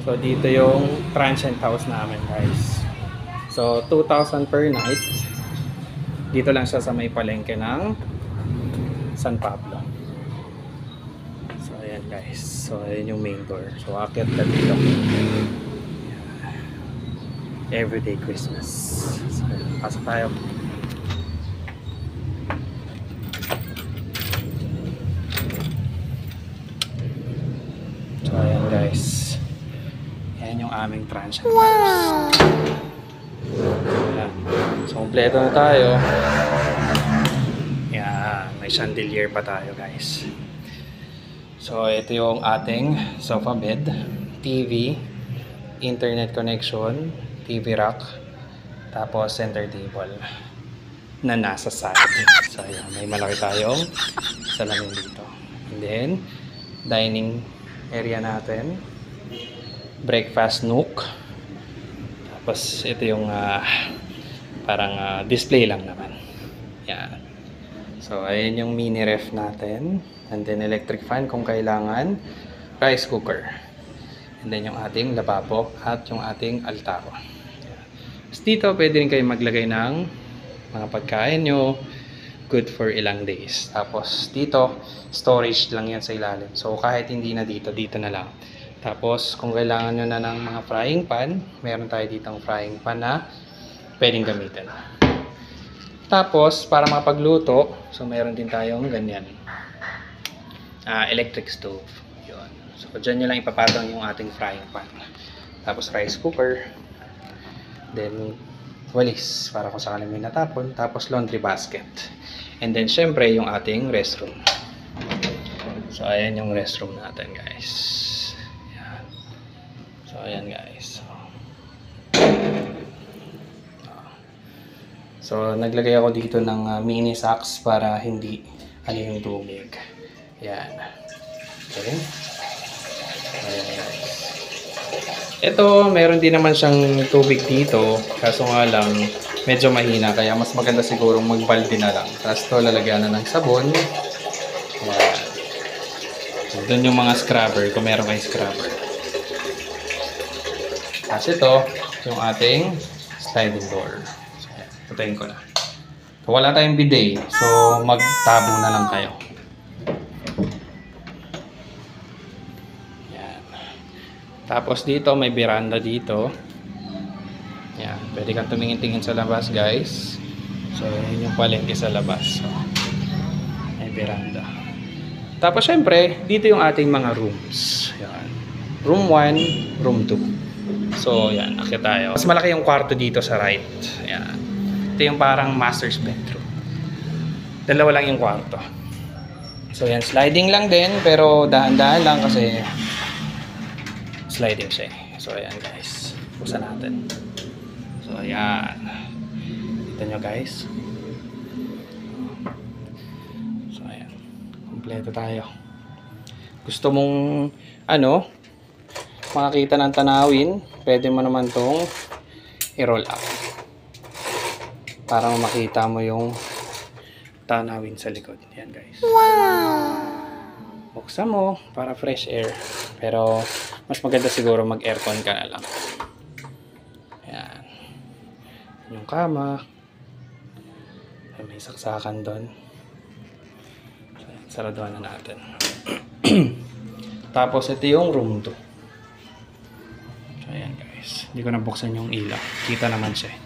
So dito yung transient house namin guys. So 2,000 per night. Dito lang siya sa may palengke ng San Pablo. So ayan guys. So ayan yung main door. So aakyat ka dito. Everyday Christmas. So pasok tayo. So ayan guys. Ayan yung aming transient house. Wow! Ayan. So kompleto na tayo. Yan, may chandelier pa tayo guys. So ito yung ating sofa bed, TV, internet connection, TV rack, tapos center table na nasa side. So ayan, may malaki tayong salamin dito. And then dining area natin, breakfast nook. Tapos ito yung parang display lang naman. Yan. So, ayan yung mini ref natin. And then, electric fan kung kailangan. Rice cooker. And then, yung ating lababo at yung ating altaro. Tapos dito, pwede rin kayo maglagay ng mga pagkain nyo. Good for ilang days. Tapos, dito, storage lang yan sa ilalim. So, kahit hindi na dito, dito na lang. Tapos, kung kailangan nyo na ng mga frying pan, meron tayo ditong frying pan na pwedeng gamitin. Tapos, para mapagluto, so meron din tayong ganyan. Electric stove. Yun. So, dyan nyo lang ipapatong yung ating frying pan. Tapos, rice cooker. Then, walis, para kung sakaling may natapon. Tapos, laundry basket. And then, syempre, yung ating restroom. So, ayan yung restroom natin, guys. Ayan. So, ayan, guys. So, naglagay ako dito ng mini sacks para hindi yung tubig. Yan. Okay. Ayan, guys. Ito, meron din naman siyang tubig dito. Kaso nga lang, medyo mahina. Kaya mas maganda siguro magbalde na lang. Tapos ito, lalagyan na ng sabon. Ayan. So, doon yung mga scrubber, kung meron kayong scrubber. Tapos ito, yung ating sliding door. Patayin ko na. So, wala tayong bidet. So, magtabo na lang tayo. Yan. Tapos dito, may veranda dito. Yan. Pwede kang tumingin-tingin sa labas, guys. So, yun yung palengke sa labas. So, may veranda. Tapos, syempre, dito yung ating mga rooms. Yan. Room 1, room 2. So, yan. Akyat tayo. Mas malaki yung kwarto dito sa right. Yan. Ito yung parang master's bedroom. Dalawa lang yung kwarto. So yan, sliding lang din, pero dahan-dahan lang kasi sliding siya. So ayan guys, buksan natin. So ayan. Kita nyo guys. So ayan, kompleto tayo. Gusto mong makakita ng tanawin, pwede mo naman tong i-roll up para makita mo yung tanawin sa likod. Yan guys. Wow! Buksan mo para fresh air. Pero mas maganda siguro mag-aircon ka na lang. Yan. Yung kama. May saksakan doon. So, saraduhan na natin. Tapos ito yung room 2. So ayan guys. Hindi ko nabuksan yung ilaw. Kita naman siya.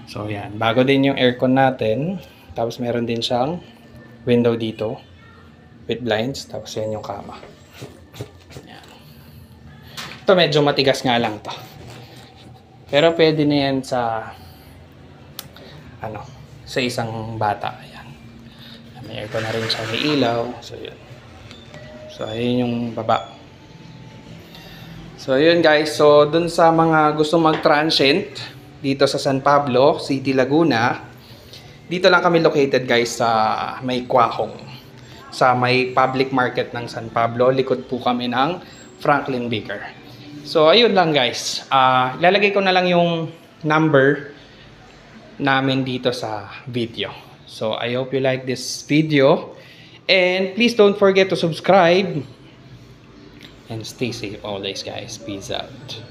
So yan, bago din yung aircon natin. Tapos meron din siyang window dito with blinds. Tapos yan yung kama. Yan. Ito medyo matigas nga lang to. Pero pwede na yan sa sa isang bata. Ayan. May aircon na rin siya, may ilaw. So yun. So ayun yung baba. So yun guys, so dun sa mga gusto mag-transient dito sa San Pablo, City, Laguna. Dito lang kami located guys sa may Kwahong. Sa may public market ng San Pablo. Likod po kami ng Franklin Baker. So ayun lang guys. Lalagay ko na lang yung number namin dito sa video. So I hope you like this video. And please don't forget to subscribe and stay safe always, guys. Peace out.